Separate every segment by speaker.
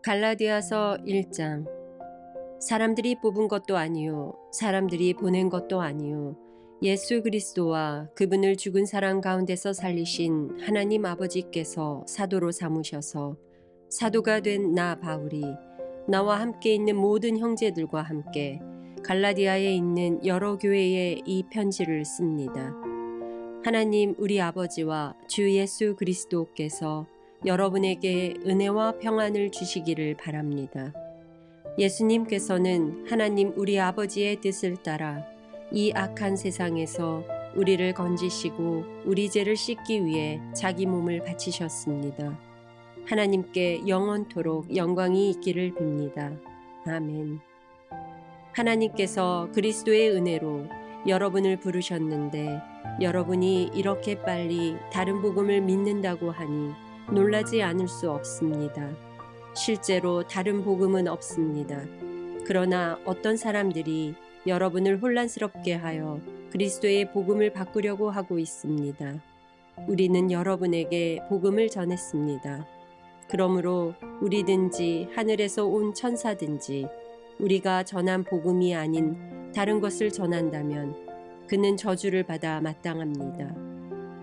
Speaker 1: 갈라디아서 1장. 사람들이 뽑은 것도 아니요 사람들이 보낸 것도 아니요 예수 그리스도와 그분을 죽은 사람 가운데서 살리신 하나님 아버지께서 사도로 삼으셔서 사도가 된 나 바울이 나와 함께 있는 모든 형제들과 함께 갈라디아에 있는 여러 교회에 이 편지를 씁니다. 하나님 우리 아버지와 주 예수 그리스도께서 여러분에게 은혜와 평안을 주시기를 바랍니다. 예수님께서는 하나님 우리 아버지의 뜻을 따라 이 악한 세상에서 우리를 건지시고 우리 죄를 씻기 위해 자기 몸을 바치셨습니다. 하나님께 영원토록 영광이 있기를 빕니다. 아멘. 하나님께서 그리스도의 은혜로 여러분을 부르셨는데 여러분이 이렇게 빨리 다른 복음을 믿는다고 하니 놀라지 않을 수 없습니다. 실제로 다른 복음은 없습니다. 그러나 어떤 사람들이 여러분을 혼란스럽게 하여 그리스도의 복음을 바꾸려고 하고 있습니다. 우리는 여러분에게 복음을 전했습니다. 그러므로 우리든지 하늘에서 온 천사든지 우리가 전한 복음이 아닌 다른 것을 전한다면 그는 저주를 받아 마땅합니다.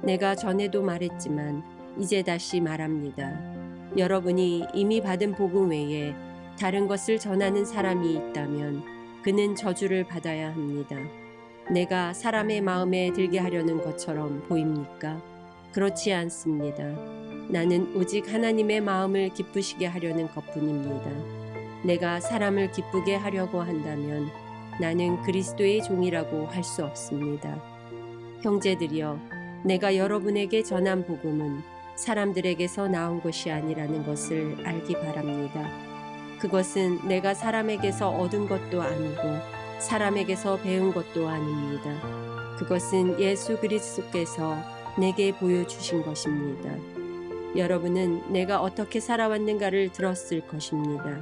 Speaker 1: 내가 전에도 말했지만 이제 다시 말합니다. 여러분이 이미 받은 복음 외에 다른 것을 전하는 사람이 있다면 그는 저주를 받아야 합니다. 내가 사람의 마음에 들게 하려는 것처럼 보입니까? 그렇지 않습니다. 나는 오직 하나님의 마음을 기쁘시게 하려는 것뿐입니다. 내가 사람을 기쁘게 하려고 한다면 나는 그리스도의 종이라고 할 수 없습니다. 형제들이여, 내가 여러분에게 전한 복음은 사람들에게서 나온 것이 아니라는 것을 알기 바랍니다. 그것은 내가 사람에게서 얻은 것도 아니고 사람에게서 배운 것도 아닙니다. 그것은 예수 그리스도께서 내게 보여주신 것입니다. 여러분은 내가 어떻게 살아왔는가를 들었을 것입니다.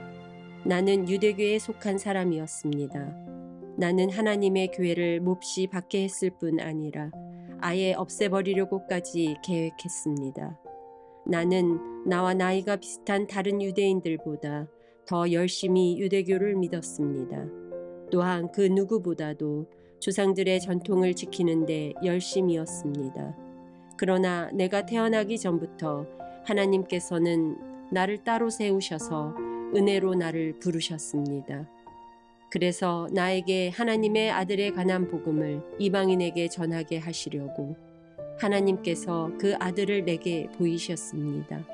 Speaker 1: 나는 유대교에 속한 사람이었습니다. 나는 하나님의 교회를 몹시 받게 했을 뿐 아니라 아예 없애버리려고까지 계획했습니다. 나는 나와 나이가 비슷한 다른 유대인들보다 더 열심히 유대교를 믿었습니다. 또한 그 누구보다도 조상들의 전통을 지키는데 열심이었습니다. 그러나 내가 태어나기 전부터 하나님께서는 나를 따로 세우셔서 은혜로 나를 부르셨습니다. 그래서 나에게 하나님의 아들에 관한 복음을 이방인에게 전하게 하시려고 하나님께서 그 아들을 내게 보이셨습니다.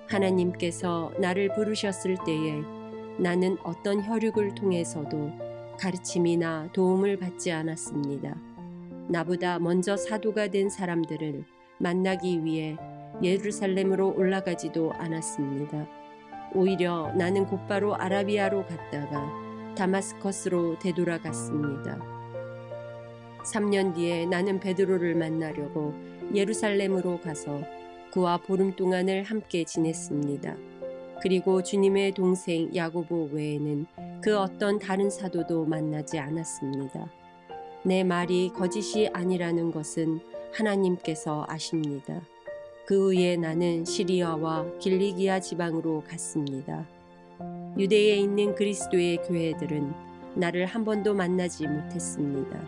Speaker 1: 하나님께서 나를 부르셨을 때에 나는 어떤 혈육을 통해서도 가르침이나 도움을 받지 않았습니다. 나보다 먼저 사도가 된 사람들을 만나기 위해 예루살렘으로 올라가지도 않았습니다. 오히려 나는 곧바로 아라비아로 갔다가 다마스커스로 되돌아갔습니다. 3년 뒤에 나는 베드로를 만나려고 예루살렘으로 가서 그와 보름 동안을 함께 지냈습니다. 그리고 주님의 동생 야고보 외에는 그 어떤 다른 사도도 만나지 않았습니다. 내 말이 거짓이 아니라는 것은 하나님께서 아십니다. 그 후에 나는 시리아와 길리기아 지방으로 갔습니다. 유대에 있는 그리스도의 교회들은 나를 한 번도 만나지 못했습니다.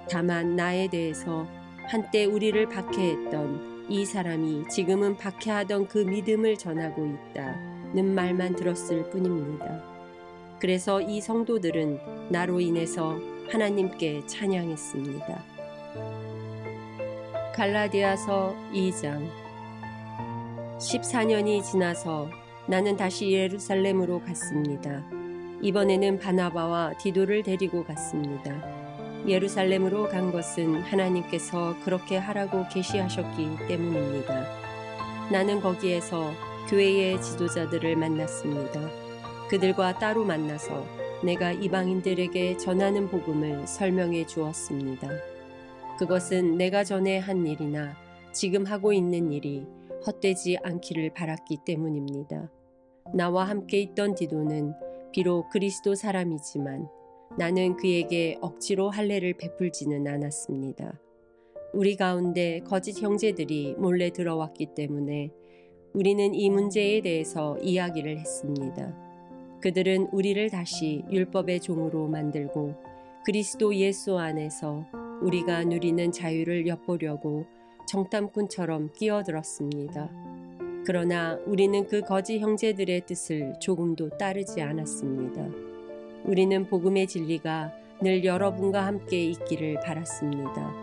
Speaker 1: 다만 나에 대해서 한때 우리를 박해했던 이 사람이 지금은 박해하던 그 믿음을 전하고 있다는 말만 들었을 뿐입니다. 그래서 이 성도들은 나로 인해서 하나님께 찬양했습니다. 갈라디아서 2장. 14년이 지나서 나는 다시 예루살렘으로 갔습니다. 이번에는 바나바와 디도를 데리고 갔습니다. 예루살렘으로 간 것은 하나님께서 그렇게 하라고 계시하셨기 때문입니다. 나는 거기에서 교회의 지도자들을 만났습니다. 그들과 따로 만나서 내가 이방인들에게 전하는 복음을 설명해 주었습니다. 그것은 내가 전에 한 일이나 지금 하고 있는 일이 헛되지 않기를 바랐기 때문입니다. 나와 함께 있던 디도는 비록 그리스도 사람이지만 나는 그에게 억지로 할례를 베풀지는 않았습니다. 우리 가운데 거짓 형제들이 몰래 들어왔기 때문에 우리는 이 문제에 대해서 이야기를 했습니다. 그들은 우리를 다시 율법의 종으로 만들고 그리스도 예수 안에서 우리가 누리는 자유를 엿보려고 정탐꾼처럼 끼어들었습니다. 그러나 우리는 그 거짓 형제들의 뜻을 조금도 따르지 않았습니다. 우리는 복음의 진리가 늘 여러분과 함께 있기를 바랐습니다.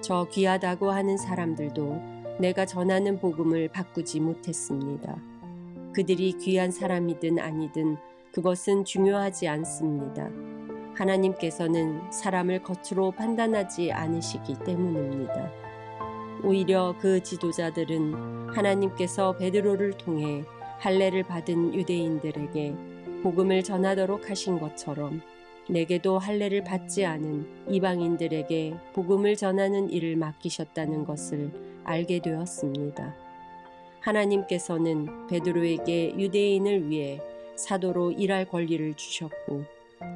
Speaker 1: 저 귀하다고 하는 사람들도 내가 전하는 복음을 바꾸지 못했습니다. 그들이 귀한 사람이든 아니든 그것은 중요하지 않습니다. 하나님께서는 사람을 겉으로 판단하지 않으시기 때문입니다. 오히려 그 지도자들은 하나님께서 베드로를 통해 할례를 받은 유대인들에게 복음을 전하도록 하신 것처럼 내게도 할례를 받지 않은 이방인들에게 복음을 전하는 일을 맡기셨다는 것을 알게 되었습니다. 하나님께서는 베드로에게 유대인을 위해 사도로 일할 권리를 주셨고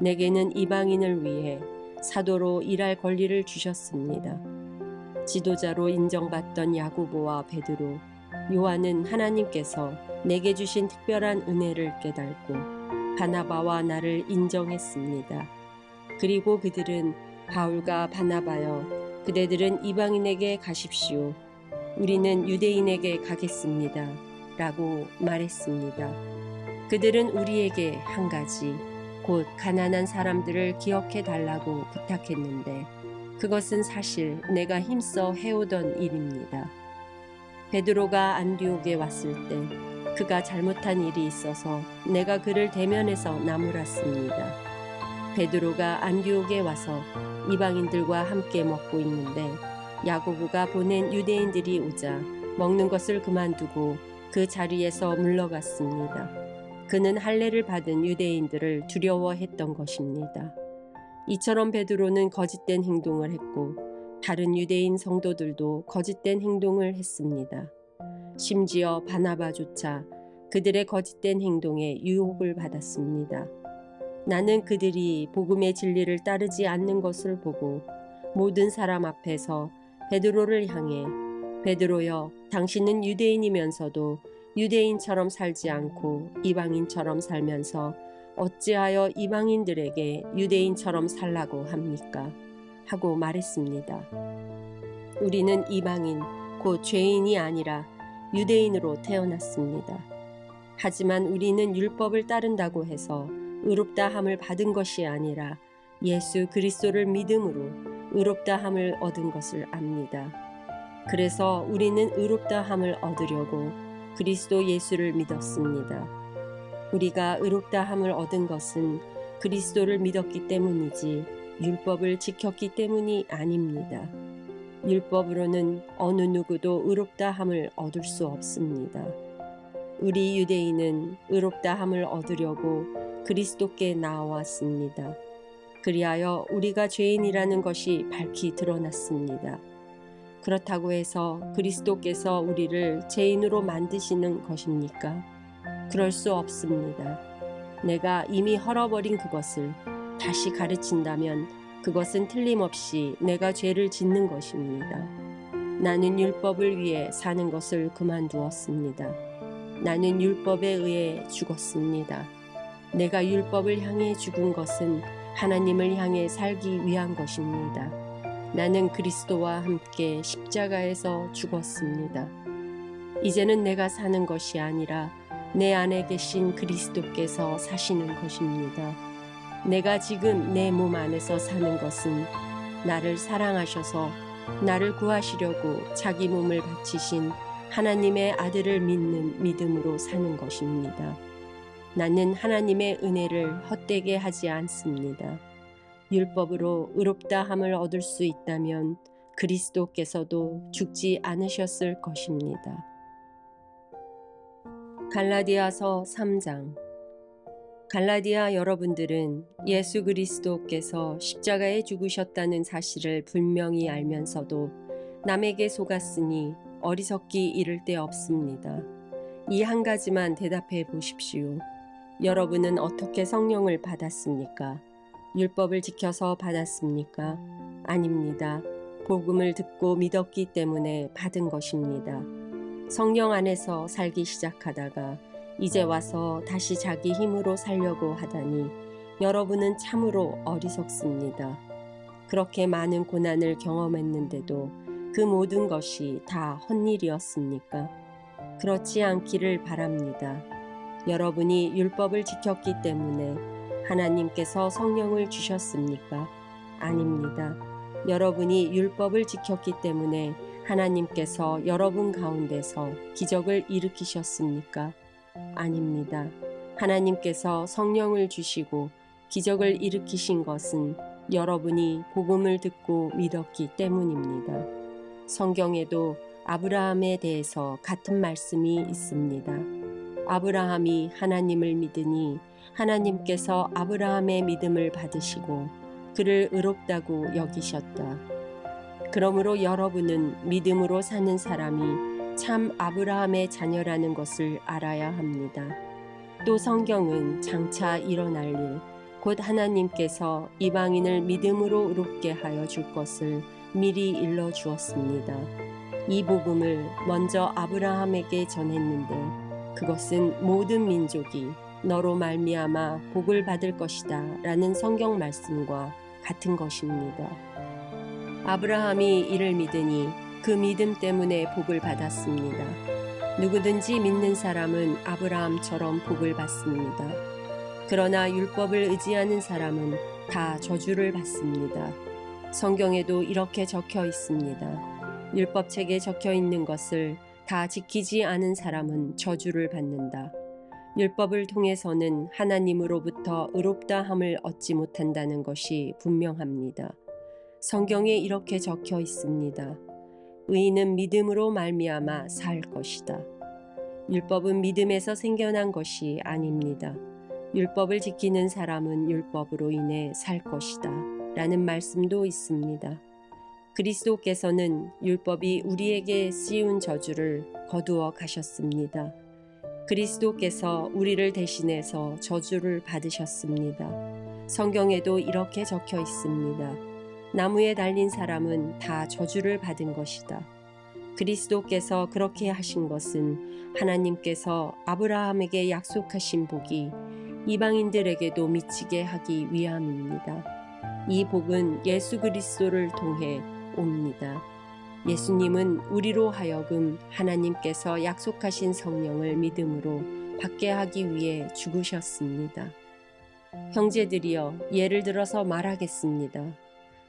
Speaker 1: 내게는 이방인을 위해 사도로 일할 권리를 주셨습니다. 지도자로 인정받던 야고보와 베드로, 요한은 하나님께서 내게 주신 특별한 은혜를 깨닫고 바나바와 나를 인정했습니다. 그리고 그들은 바울과 바나바여, 그대들은 이방인에게 가십시오. 우리는 유대인에게 가겠습니다. 라고 말했습니다. 그들은 우리에게 한 가지, 곧 가난한 사람들을 기억해 달라고 부탁했는데 그것은 사실 내가 힘써 해오던 일입니다. 베드로가 안디옥에 왔을 때 그가 잘못한 일이 있어서 내가 그를 대면해서 나무랐습니다. 베드로가 안디옥에 와서 이방인들과 함께 먹고 있는데 야고보가 보낸 유대인들이 오자 먹는 것을 그만두고 그 자리에서 물러갔습니다. 그는 할례를 받은 유대인들을 두려워했던 것입니다. 이처럼 베드로는 거짓된 행동을 했고 다른 유대인 성도들도 거짓된 행동을 했습니다. 심지어 바나바조차 그들의 거짓된 행동에 유혹을 받았습니다. 나는 그들이 복음의 진리를 따르지 않는 것을 보고 모든 사람 앞에서 베드로를 향해 베드로여, 당신은 유대인이면서도 유대인처럼 살지 않고 이방인처럼 살면서 어찌하여 이방인들에게 유대인처럼 살라고 합니까? 하고 말했습니다. 우리는 이방인, 곧 죄인이 아니라 유대인으로 태어났습니다. 하지만 우리는 율법을 따른다고 해서 의롭다함을 받은 것이 아니라 예수 그리스도를 믿음으로 의롭다함을 얻은 것을 압니다. 그래서 우리는 의롭다함을 얻으려고 그리스도 예수를 믿었습니다. 우리가 의롭다함을 얻은 것은 그리스도를 믿었기 때문이지 율법을 지켰기 때문이 아닙니다. 율법으로는 어느 누구도 의롭다함을 얻을 수 없습니다. 우리 유대인은 의롭다함을 얻으려고 그리스도께 나아왔습니다. 그리하여 우리가 죄인이라는 것이 밝히 드러났습니다. 그렇다고 해서 그리스도께서 우리를 죄인으로 만드시는 것입니까? 그럴 수 없습니다. 내가 이미 헐어버린 그것을 다시 가르친다면 그것은 틀림없이 내가 죄를 짓는 것입니다. 나는 율법을 위해 사는 것을 그만두었습니다. 나는 율법에 의해 죽었습니다. 내가 율법을 향해 죽은 것은 하나님을 향해 살기 위한 것입니다. 나는 그리스도와 함께 십자가에서 죽었습니다. 이제는 내가 사는 것이 아니라 내 안에 계신 그리스도께서 사시는 것입니다. 내가 지금 내 몸 안에서 사는 것은 나를 사랑하셔서 나를 구하시려고 자기 몸을 바치신 하나님의 아들을 믿는 믿음으로 사는 것입니다. 나는 하나님의 은혜를 헛되게 하지 않습니다. 율법으로 의롭다함을 얻을 수 있다면 그리스도께서도 죽지 않으셨을 것입니다. 갈라디아서 3장. 갈라디아 여러분들은 예수 그리스도께서 십자가에 죽으셨다는 사실을 분명히 알면서도 남에게 속았으니 어리석기 이를 데 없습니다. 이 한 가지만 대답해 보십시오. 여러분은 어떻게 성령을 받았습니까? 율법을 지켜서 받았습니까? 아닙니다. 복음을 듣고 믿었기 때문에 받은 것입니다. 성령 안에서 살기 시작하다가 이제 와서 다시 자기 힘으로 살려고 하다니 여러분은 참으로 어리석습니다. 그렇게 많은 고난을 경험했는데도 그 모든 것이 다 헛일이었습니까? 그렇지 않기를 바랍니다. 여러분이 율법을 지켰기 때문에 하나님께서 성령을 주셨습니까? 아닙니다. 여러분이 율법을 지켰기 때문에 하나님께서 여러분 가운데서 기적을 일으키셨습니까? 아닙니다. 하나님께서 성령을 주시고 기적을 일으키신 것은 여러분이 복음을 듣고 믿었기 때문입니다. 성경에도 아브라함에 대해서 같은 말씀이 있습니다. 아브라함이 하나님을 믿으니 하나님께서 아브라함의 믿음을 받으시고 그를 의롭다고 여기셨다. 그러므로 여러분은 믿음으로 사는 사람이 참 아브라함의 자녀라는 것을 알아야 합니다. 또 성경은 장차 일어날 일, 곧 하나님께서 이방인을 믿음으로 의롭게 하여 줄 것을 미리 일러 주었습니다. 이 복음을 먼저 아브라함에게 전했는데 그것은 모든 민족이 너로 말미암아 복을 받을 것이다 라는 성경 말씀과 같은 것입니다. 아브라함이 이를 믿으니 그 믿음 때문에 복을 받았습니다. 누구든지 믿는 사람은 아브라함처럼 복을 받습니다. 그러나 율법을 의지하는 사람은 다 저주를 받습니다. 성경에도 이렇게 적혀 있습니다. 율법책에 적혀 있는 것을 다 지키지 않은 사람은 저주를 받는다. 율법을 통해서는 하나님으로부터 의롭다함을 얻지 못한다는 것이 분명합니다. 성경에 이렇게 적혀 있습니다. 의인은 믿음으로 말미암아 살 것이다. 율법은 믿음에서 생겨난 것이 아닙니다. 율법을 지키는 사람은 율법으로 인해 살 것이다 라는 말씀도 있습니다. 그리스도께서는 율법이 우리에게 씌운 저주를 거두어 가셨습니다. 그리스도께서 우리를 대신해서 저주를 받으셨습니다. 성경에도 이렇게 적혀 있습니다. 나무에 달린 사람은 다 저주를 받은 것이다. 그리스도께서 그렇게 하신 것은 하나님께서 아브라함에게 약속하신 복이 이방인들에게도 미치게 하기 위함입니다. 이 복은 예수 그리스도를 통해 옵니다. 예수님은 우리로 하여금 하나님께서 약속하신 성령을 믿음으로 받게 하기 위해 죽으셨습니다. 형제들이여, 예를 들어서 말하겠습니다.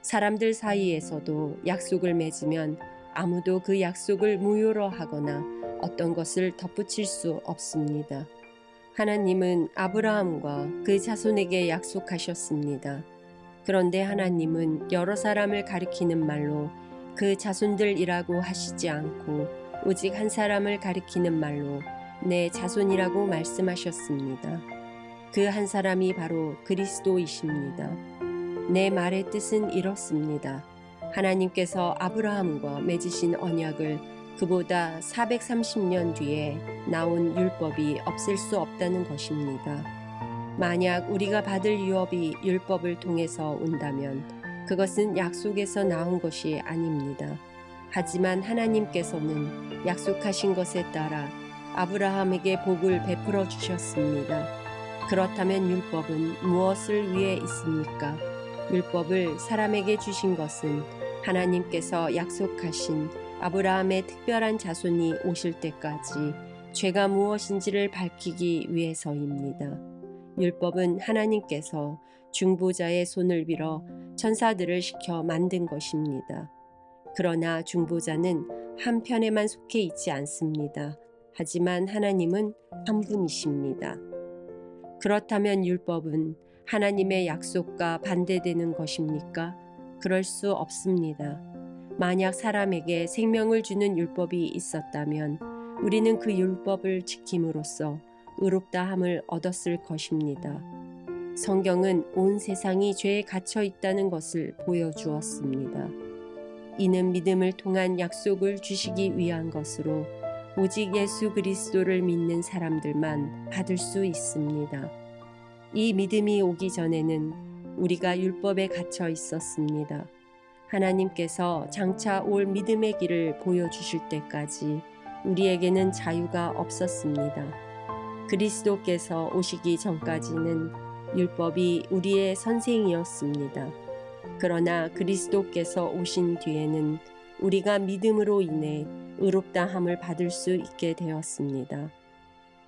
Speaker 1: 사람들 사이에서도 약속을 맺으면 아무도 그 약속을 무효로 하거나 어떤 것을 덧붙일 수 없습니다. 하나님은 아브라함과 그 자손에게 약속하셨습니다. 그런데 하나님은 여러 사람을 가리키는 말로 그 자손들이라고 하시지 않고 오직 한 사람을 가리키는 말로 내 자손이라고 말씀하셨습니다. 그 한 사람이 바로 그리스도이십니다. 내 말의 뜻은 이렇습니다. 하나님께서 아브라함과 맺으신 언약을 그보다 430년 뒤에 나온 율법이 없앨 수 없다는 것입니다. 만약 우리가 받을 유업이 율법을 통해서 온다면 그것은 약속에서 나온 것이 아닙니다. 하지만 하나님께서는 약속하신 것에 따라 아브라함에게 복을 베풀어 주셨습니다. 그렇다면 율법은 무엇을 위해 있습니까? 율법을 사람에게 주신 것은 하나님께서 약속하신 아브라함의 특별한 자손이 오실 때까지 죄가 무엇인지를 밝히기 위해서입니다. 율법은 하나님께서 중보자의 손을 빌어 천사들을 시켜 만든 것입니다. 그러나 중보자는 한 편에만 속해 있지 않습니다. 하지만 하나님은 한 분이십니다. 그렇다면 율법은 하나님의 약속과 반대되는 것입니까? 그럴 수 없습니다. 만약 사람에게 생명을 주는 율법이 있었다면 우리는 그 율법을 지킴으로써 의롭다함을 얻었을 것입니다. 성경은 온 세상이 죄에 갇혀 있다는 것을 보여주었습니다. 이는 믿음을 통한 약속을 주시기 위한 것으로 오직 예수 그리스도를 믿는 사람들만 받을 수 있습니다. 이 믿음이 오기 전에는 우리가 율법에 갇혀 있었습니다. 하나님께서 장차 올 믿음의 길을 보여주실 때까지 우리에게는 자유가 없었습니다. 그리스도께서 오시기 전까지는 율법이 우리의 선생이었습니다. 그러나 그리스도께서 오신 뒤에는 우리가 믿음으로 인해 의롭다함을 받을 수 있게 되었습니다.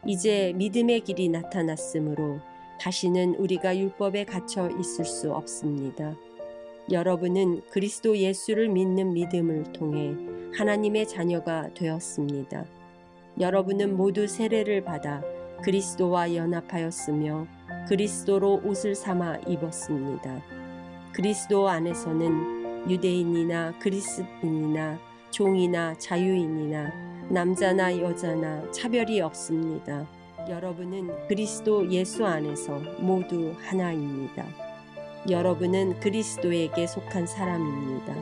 Speaker 1: 이제 믿음의 길이 나타났으므로 다시는 우리가 율법에 갇혀 있을 수 없습니다. 여러분은 그리스도 예수를 믿는 믿음을 통해 하나님의 자녀가 되었습니다. 여러분은 모두 세례를 받아 그리스도와 연합하였으며 그리스도로 옷을 삼아 입었습니다. 그리스도 안에서는 유대인이나 그리스인이나 종이나 자유인이나 남자나 여자나 차별이 없습니다. 여러분은 그리스도 예수 안에서 모두 하나입니다. 여러분은 그리스도에게 속한 사람입니다.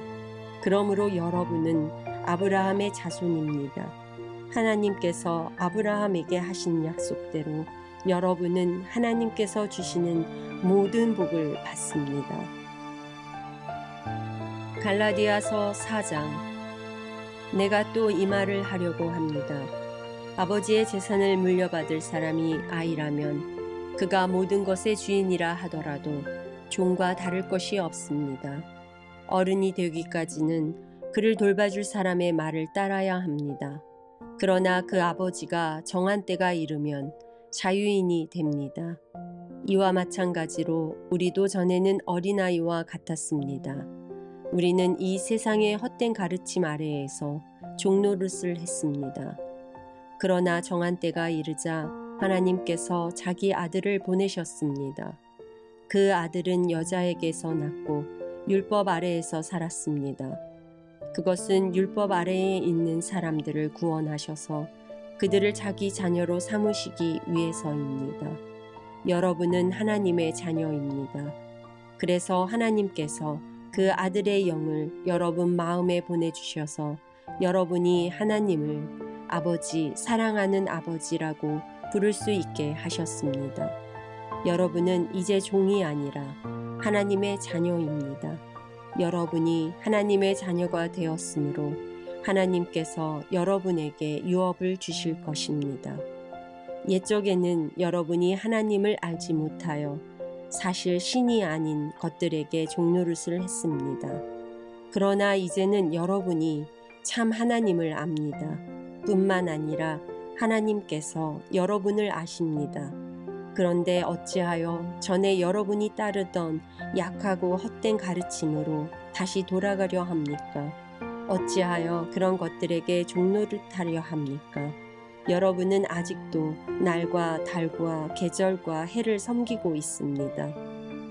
Speaker 1: 그러므로 여러분은 아브라함의 자손입니다. 하나님께서 아브라함에게 하신 약속대로 여러분은 하나님께서 주시는 모든 복을 받습니다. 갈라디아서 4장. 내가 또 이 말을 하려고 합니다. 아버지의 재산을 물려받을 사람이 아이라면 그가 모든 것의 주인이라 하더라도 종과 다를 것이 없습니다. 어른이 되기까지는 그를 돌봐줄 사람의 말을 따라야 합니다. 그러나 그 아버지가 정한 때가 이르면 자유인이 됩니다. 이와 마찬가지로 우리도 전에는 어린아이와 같았습니다. 우리는 이 세상의 헛된 가르침 아래에서 종노릇을 했습니다. 그러나 정한 때가 이르자 하나님께서 자기 아들을 보내셨습니다. 그 아들은 여자에게서 낳고 율법 아래에서 살았습니다. 그것은 율법 아래에 있는 사람들을 구원하셔서 그들을 자기 자녀로 삼으시기 위해서입니다. 여러분은 하나님의 자녀입니다. 그래서 하나님께서 그 아들의 영을 여러분 마음에 보내주셔서 여러분이 하나님을 아버지, 사랑하는 아버지라고 부를 수 있게 하셨습니다. 여러분은 이제 종이 아니라 하나님의 자녀입니다. 여러분이 하나님의 자녀가 되었으므로 하나님께서 여러분에게 유업을 주실 것입니다. 옛적에는 여러분이 하나님을 알지 못하여 사실 신이 아닌 것들에게 종노릇을 했습니다. 그러나 이제는 여러분이 참 하나님을 압니다. 뿐만 아니라 하나님께서 여러분을 아십니다. 그런데 어찌하여 전에 여러분이 따르던 약하고 헛된 가르침으로 다시 돌아가려 합니까? 어찌하여 그런 것들에게 종노릇하려 합니까? 여러분은 아직도 날과 달과 계절과 해를 섬기고 있습니다.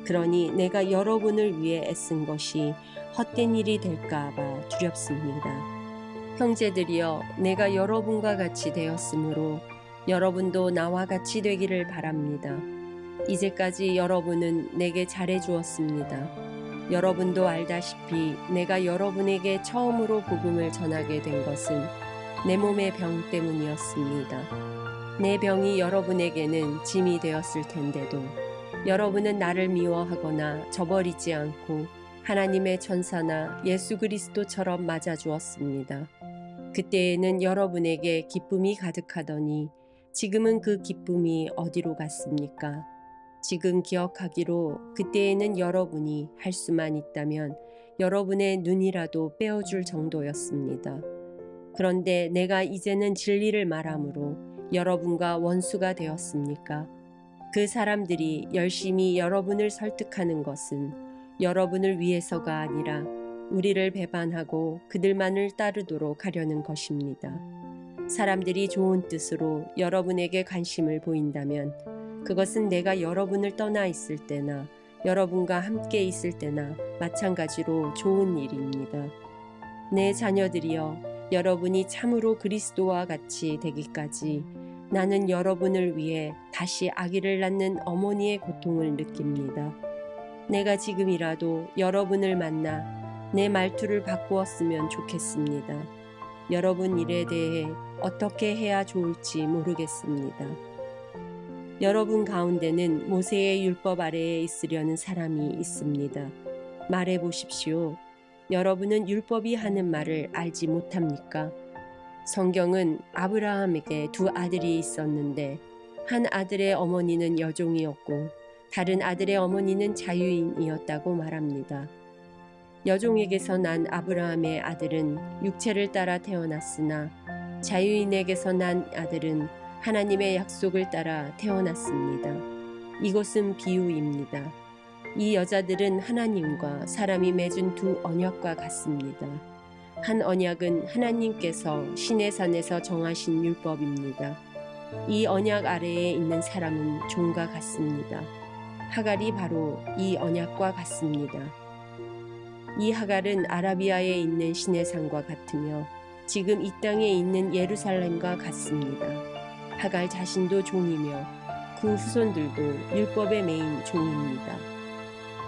Speaker 1: 그러니 내가 여러분을 위해 애쓴 것이 헛된 일이 될까 봐 두렵습니다. 형제들이여, 내가 여러분과 같이 되었으므로 여러분도 나와 같이 되기를 바랍니다. 이제까지 여러분은 내게 잘해 주었습니다. 여러분도 알다시피 내가 여러분에게 처음으로 복음을 전하게 된 것은 내 몸의 병 때문이었습니다. 내 병이 여러분에게는 짐이 되었을 텐데도 여러분은 나를 미워하거나 저버리지 않고 하나님의 천사나 예수 그리스도처럼 맞아주었습니다. 그때에는 여러분에게 기쁨이 가득하더니 지금은 그 기쁨이 어디로 갔습니까? 지금 기억하기로 그때에는 여러분이 할 수만 있다면 여러분의 눈이라도 빼어줄 정도였습니다. 그런데 내가 이제는 진리를 말함으로 여러분과 원수가 되었습니까? 그 사람들이 열심히 여러분을 설득하는 것은 여러분을 위해서가 아니라 우리를 배반하고 그들만을 따르도록 하려는 것입니다. 사람들이 좋은 뜻으로 여러분에게 관심을 보인다면 그것은 내가 여러분을 떠나 있을 때나 여러분과 함께 있을 때나 마찬가지로 좋은 일입니다. 내 자녀들이여, 여러분이 참으로 그리스도와 같이 되기까지 나는 여러분을 위해 다시 아기를 낳는 어머니의 고통을 느낍니다. 내가 지금이라도 여러분을 만나 내 말투를 바꾸었으면 좋겠습니다. 여러분 일에 대해 어떻게 해야 좋을지 모르겠습니다. 여러분 가운데는 모세의 율법 아래에 있으려는 사람이 있습니다. 말해 보십시오. 여러분은 율법이 하는 말을 알지 못합니까? 성경은 아브라함에게 두 아들이 있었는데 한 아들의 어머니는 여종이었고 다른 아들의 어머니는 자유인이었다고 말합니다. 여종에게서 난 아브라함의 아들은 육체를 따라 태어났으나 자유인에게서 난 아들은 하나님의 약속을 따라 태어났습니다. 이것은 비유입니다. 이 여자들은 하나님과 사람이 맺은 두 언약과 같습니다. 한 언약은 하나님께서 시내산에서 정하신 율법입니다. 이 언약 아래에 있는 사람은 종과 같습니다. 하갈이 바로 이 언약과 같습니다. 이 하갈은 아라비아에 있는 시내산과 같으며 지금 이 땅에 있는 예루살렘과 같습니다. 하갈 자신도 종이며 그 후손들도 율법의 메인 종입니다.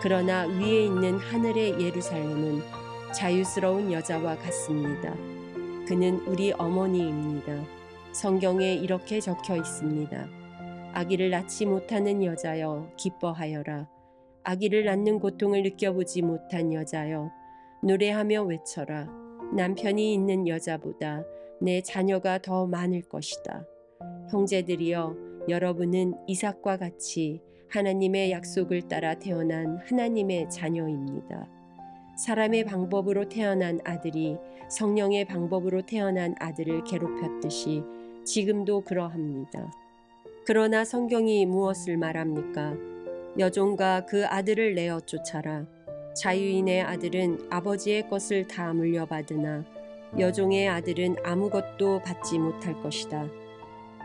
Speaker 1: 그러나 위에 있는 하늘의 예루살렘은 자유스러운 여자와 같습니다. 그는 우리 어머니입니다. 성경에 이렇게 적혀 있습니다. 아기를 낳지 못하는 여자여 기뻐하여라. 아기를 낳는 고통을 느껴보지 못한 여자여 노래하며 외쳐라. 남편이 있는 여자보다 내 자녀가 더 많을 것이다. 형제들이여 여러분은 이삭과 같이 하나님의 약속을 따라 태어난 하나님의 자녀입니다. 사람의 방법으로 태어난 아들이 성령의 방법으로 태어난 아들을 괴롭혔듯이 지금도 그러합니다. 그러나 성경이 무엇을 말합니까? 여종과 그 아들을 내어 쫓아라. 자유인의 아들은 아버지의 것을 다 물려받으나 여종의 아들은 아무것도 받지 못할 것이다.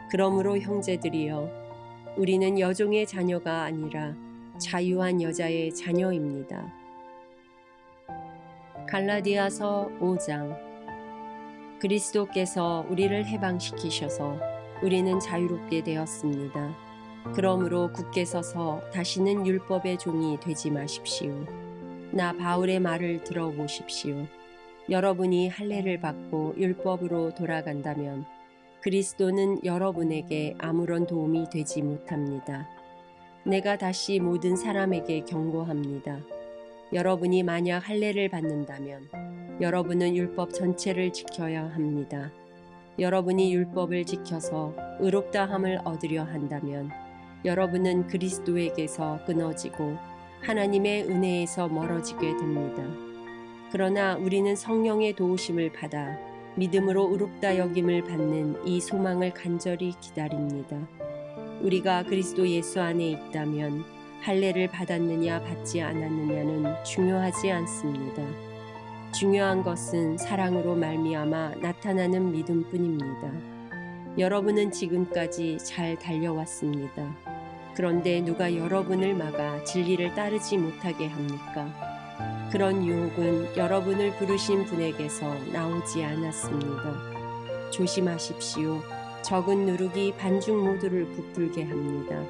Speaker 1: 그러므로 형제들이여 우리는 여종의 자녀가 아니라 자유한 여자의 자녀입니다. 갈라디아서 5장. 그리스도께서 우리를 해방시키셔서 우리는 자유롭게 되었습니다. 그러므로 굳게 서서 다시는 율법의 종이 되지 마십시오. 나 바울의 말을 들어보십시오. 여러분이 할례를 받고 율법으로 돌아간다면 그리스도는 여러분에게 아무런 도움이 되지 못합니다. 내가 다시 모든 사람에게 경고합니다. 여러분이 만약 할례를 받는다면 여러분은 율법 전체를 지켜야 합니다. 여러분이 율법을 지켜서 의롭다함을 얻으려 한다면 여러분은 그리스도에게서 끊어지고 하나님의 은혜에서 멀어지게 됩니다. 그러나 우리는 성령의 도우심을 받아 믿음으로 의롭다 여김을 받는 이 소망을 간절히 기다립니다. 우리가 그리스도 예수 안에 있다면 할례를 받았느냐 받지 않았느냐는 중요하지 않습니다. 중요한 것은 사랑으로 말미암아 나타나는 믿음뿐입니다. 여러분은 지금까지 잘 달려왔습니다. 그런데 누가 여러분을 막아 진리를 따르지 못하게 합니까? 그런 유혹은 여러분을 부르신 분에게서 나오지 않았습니다. 조심하십시오. 적은 누룩이 반죽 모두를 부풀게 합니다.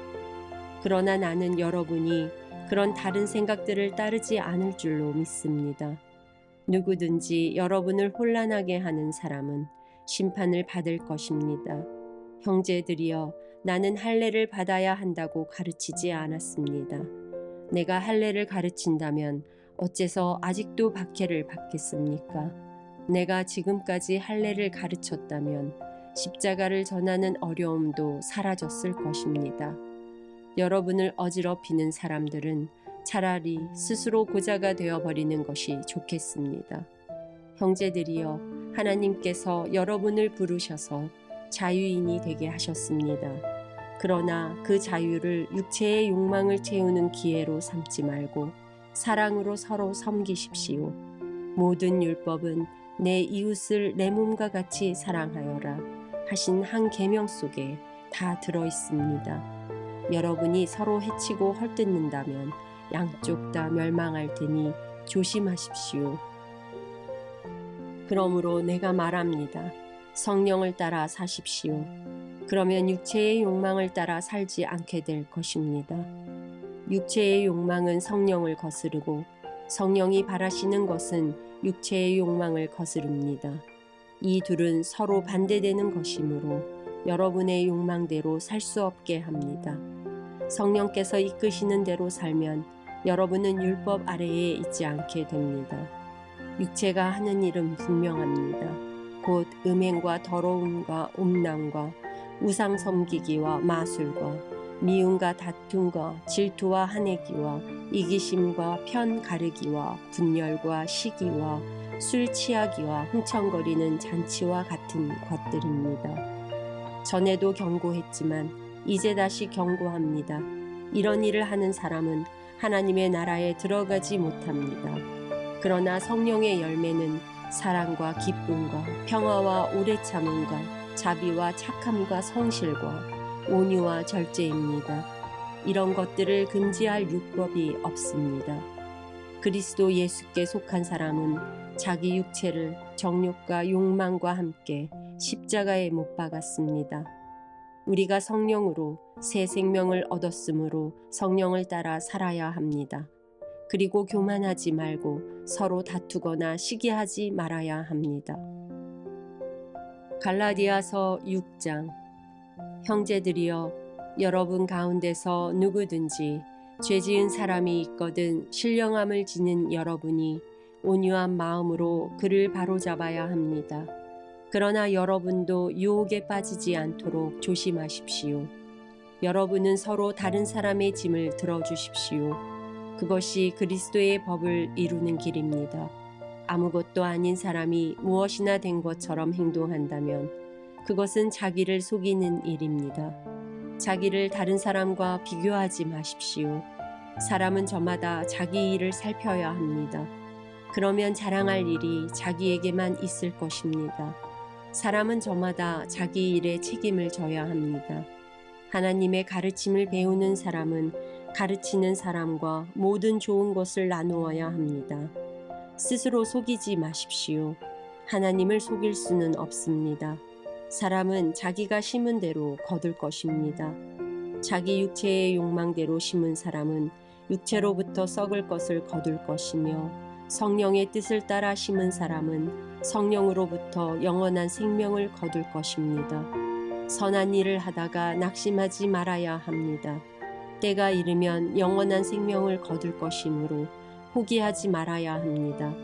Speaker 1: 그러나 나는 여러분이 그런 다른 생각들을 따르지 않을 줄로 믿습니다. 누구든지 여러분을 혼란하게 하는 사람은 심판을 받을 것입니다. 형제들이여, 나는 할례를 받아야 한다고 가르치지 않았습니다. 내가 할례를 가르친다면 어째서 아직도 박해를 받겠습니까? 내가 지금까지 할례를 가르쳤다면 십자가를 전하는 어려움도 사라졌을 것입니다. 여러분을 어지럽히는 사람들은 차라리 스스로 고자가 되어버리는 것이 좋겠습니다. 형제들이여, 하나님께서 여러분을 부르셔서 자유인이 되게 하셨습니다. 그러나 그 자유를 육체의 욕망을 채우는 기회로 삼지 말고 사랑으로 서로 섬기십시오. 모든 율법은 내 이웃을 내 몸과 같이 사랑하여라 하신 한 계명 속에 다 들어 있습니다. 여러분이 서로 해치고 헐뜯는다면 양쪽 다 멸망할 테니 조심하십시오. 그러므로 내가 말합니다. 성령을 따라 사십시오. 그러면 육체의 욕망을 따라 살지 않게 될 것입니다. 육체의 욕망은 성령을 거스르고 성령이 바라시는 것은 육체의 욕망을 거스릅니다. 이 둘은 서로 반대되는 것이므로 여러분의 욕망대로 살 수 없게 합니다. 성령께서 이끄시는 대로 살면 여러분은 율법 아래에 있지 않게 됩니다. 육체가 하는 일은 분명합니다. 곧 음행과 더러움과 음란과 우상 섬기기와 마술과 미움과 다툼과 질투와 한해기와 이기심과 편 가르기와 분열과 시기와 술 취하기와 흥청거리는 잔치와 같은 것들입니다. 전에도 경고했지만 이제 다시 경고합니다. 이런 일을 하는 사람은 하나님의 나라에 들어가지 못합니다. 그러나 성령의 열매는 사랑과 기쁨과 평화와 오래 참음과 자비와 착함과 성실과 온유와 절제입니다. 이런 것들을 금지할 율법이 없습니다. 그리스도 예수께 속한 사람은 자기 육체를 정욕과 욕망과 함께 십자가에 못 박았습니다. 우리가 성령으로 새 생명을 얻었으므로 성령을 따라 살아야 합니다. 그리고 교만하지 말고 서로 다투거나 시기하지 말아야 합니다. 갈라디아서 6장. 형제들이여, 여러분 가운데서 누구든지 죄 지은 사람이 있거든 신령함을 지닌 여러분이 온유한 마음으로 그를 바로잡아야 합니다. 그러나 여러분도 유혹에 빠지지 않도록 조심하십시오. 여러분은 서로 다른 사람의 짐을 들어주십시오. 그것이 그리스도의 법을 이루는 길입니다. 아무것도 아닌 사람이 무엇이나 된 것처럼 행동한다면 그것은 자기를 속이는 일입니다. 자기를 다른 사람과 비교하지 마십시오. 사람은 저마다 자기 일을 살펴야 합니다. 그러면 자랑할 일이 자기에게만 있을 것입니다. 사람은 저마다 자기 일에 책임을 져야 합니다. 하나님의 가르침을 배우는 사람은 가르치는 사람과 모든 좋은 것을 나누어야 합니다. 스스로 속이지 마십시오. 하나님을 속일 수는 없습니다. 사람은 자기가 심은 대로 거둘 것입니다. 자기 육체의 욕망대로 심은 사람은 육체로부터 썩을 것을 거둘 것이며 성령의 뜻을 따라 심은 사람은 성령으로부터 영원한 생명을 거둘 것입니다. 선한 일을 하다가 낙심하지 말아야 합니다. 때가 이르면 영원한 생명을 거둘 것이므로 포기하지 말아야 합니다.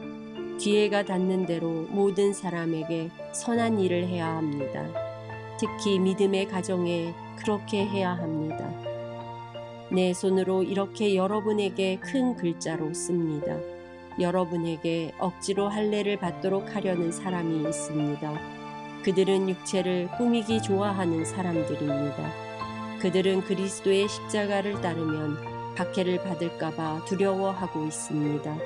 Speaker 1: 기회가 닿는 대로 모든 사람에게 선한 일을 해야 합니다. 특히 믿음의 가정에 그렇게 해야 합니다. 내 손으로 이렇게 여러분에게 큰 글자로 씁니다. 여러분에게 억지로 할례를 받도록 하려는 사람이 있습니다. 그들은 육체를 꾸미기 좋아하는 사람들입니다. 그들은 그리스도의 십자가를 따르면 박해를 받을까봐 두려워하고 있습니다.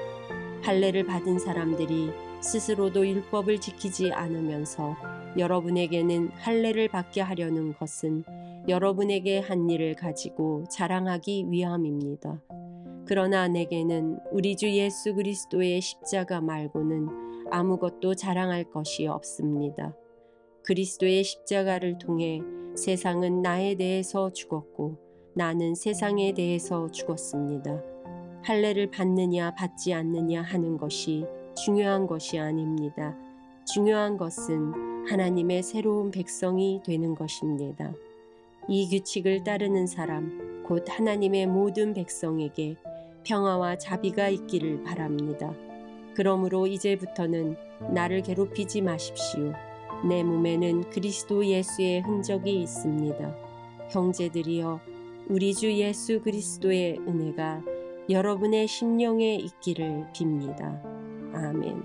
Speaker 1: 할례를 받은 사람들이 스스로도 율법을 지키지 않으면서 여러분에게는 할례를 받게 하려는 것은 여러분에게 한 일을 가지고 자랑하기 위함입니다. 그러나 내게는 우리 주 예수 그리스도의 십자가 말고는 아무것도 자랑할 것이 없습니다. 그리스도의 십자가를 통해 세상은 나에 대해서 죽었고 나는 세상에 대해서 죽었습니다. 할례를 받느냐 받지 않느냐 하는 것이 중요한 것이 아닙니다. 중요한 것은 하나님의 새로운 백성이 되는 것입니다. 이 규칙을 따르는 사람, 곧 하나님의 모든 백성에게 평화와 자비가 있기를 바랍니다. 그러므로 이제부터는 나를 괴롭히지 마십시오. 내 몸에는 그리스도 예수의 흔적이 있습니다. 형제들이여, 우리 주 예수 그리스도의 은혜가 여러분의 심령에 있기를 빕니다. 아멘.